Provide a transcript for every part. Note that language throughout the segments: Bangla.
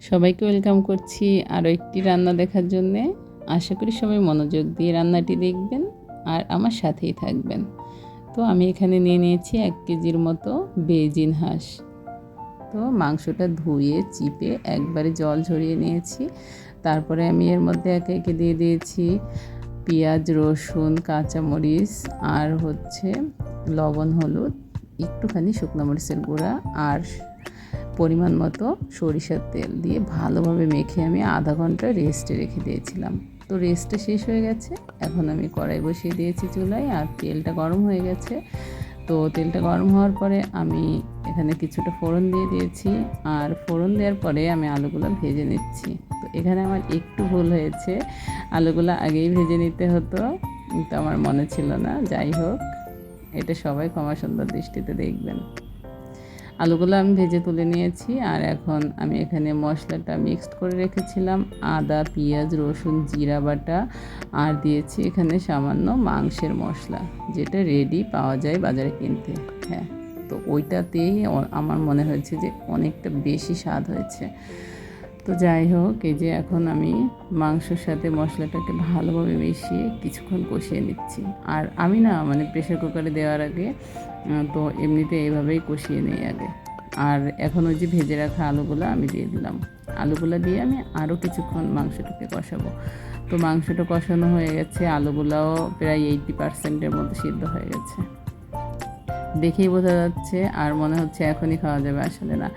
সবাইকে ওয়েলকাম করছি আরও একটি রান্না দেখার জন্যে। আশা করি সবাই মনোযোগ দিয়ে রান্নাটি দেখবেন আর আমার সাথেই থাকবেন। তো আমি এখানে নিয়ে নিয়েছি 1 কেজির মতো বেজিন হাঁস। তো মাংসটা ধুয়ে চিপে একবারে জল ঝরিয়ে নিয়েছি। তারপরে আমি এর মধ্যে একে একে দিয়ে দিয়েছি পেঁয়াজ, রসুন, কাঁচামরিচ আর লবণ, হলুদ, একটুখানি শুকনো মরিচের গুঁড়া আর পরিমাণ মতো সরিষার তেল দিয়ে ভালোভাবে মেখে আমি আধা ঘন্টা রেস্টে রেখে দিয়েছিলাম। তো রেস্টটা শেষ হয়ে গেছে। এখন আমি কড়াই বসিয়ে দিয়েছি চুলায় আর তেলটা গরম হয়ে গেছে। তো তেলটা গরম হওয়ার পরে আমি এখানে কিছুটা ফোড়ন দিয়ে দিয়েছি আর ফোড়ন দেওয়ার পরে আমি আলুগুলো ভেজে নিচ্ছি। তো এখানে আমার একটু ভুল হয়েছে, আলুগুলো আগেই ভেজে নিতে হতো, কিন্তু আমার মনে ছিল না। যাই হোক, এটা সবাই ক্ষমা সুন্দর দৃষ্টিতে দেখবেন। আলুগুলো আমি ভেজে তুলে নিয়েছি আর এখন আমি এখানে মশলাটা মিক্সড করে রেখেছিলাম, আদা, পেঁয়াজ, রসুন, জিরা বাটা আর দিয়েছি এখানে সামান্য মাংসের মশলা, যেটা রেডি পাওয়া যায় বাজারে কিনতে। হ্যাঁ, তো ওইটাতেই আমার মনে হয়েছে যে অনেকটা বেশি স্বাদ হয়েছে। তো যাই হোক, এই যে এখন আমি মাংসের সাথে মশলাটাকে ভালোভাবে মিশিয়ে কিছুক্ষণ কষিয়ে নিচ্ছি। আর আমি না প্রেশার কুকারে দেওয়ার আগে তো এমনিতে এভাবেই কষিয়ে নিই আগে। আর এখন ওই যে ভেজে রাখা আলুগুলো আমি দিয়ে দিলাম। আলুগুলো দিয়ে আমি আরও কিছুক্ষণ মাংসটাকে কষাবো। তো মাংসটা কষানো হয়ে গেছে, আলুগুলাও প্রায় 80% মতো সিদ্ধ হয়ে গেছে, দেখেই বোঝা যাচ্ছে। আর মনে হচ্ছে এখনই খাওয়া যাবে, আসলে না,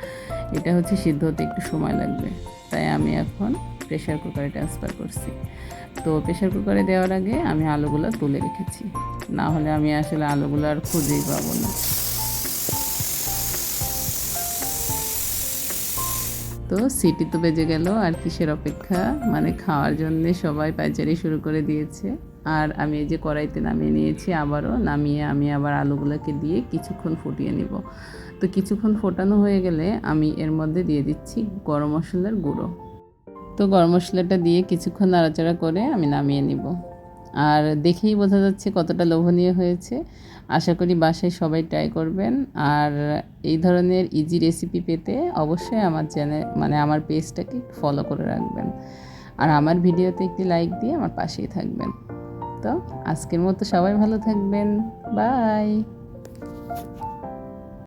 এটা সিদ্ধ হতে একটু সময় লাগবে। তাই আমি এখন প্রেশার কুকারে ট্রান্সফার করছি। তো প্রেশার কুকারে দেওয়ার আগে আমি আলুগুলো তুলে রেখেছি, না হলে আমি আসলে আলুগুলো আর খুঁজেই পাবো না। তো সিটি তো বেজে গেল, আর কিসের অপেক্ষা, খাওয়ার জন্যে সবাই পাইচারি শুরু করে দিয়েছে। আর আমি এই যে কড়াইতে নামিয়ে নিয়েছি, আবারও নামিয়ে আমি আবার আলুগুলোকে দিয়ে কিছুক্ষণ ফুটিয়ে নিব। তো কিছুক্ষণ ফোটানো হয়ে গেলে আমি এর মধ্যে দিয়ে দিচ্ছি গরম মশলার গুঁড়ো। তো গরম মশলাটা দিয়ে কিছুক্ষণ নাড়াচাড়া করে আমি নামিয়ে নিব। আর দেখেই বোঝা যাচ্ছে কতটা লোভনীয় হয়েছে। আশা করি বাসায় সবাই ট্রাই করবেন। আর এই ধরনের ইজি রেসিপি পেতে অবশ্যই আমার চ্যানেল আমার পেজটাকে ফলো করে রাখবেন। আর আমার ভিডিওতে একটি লাইক দিয়ে আমার পাশেই থাকবেন। তো আজকের মতো সবাই ভালো থাকবেন। বাই।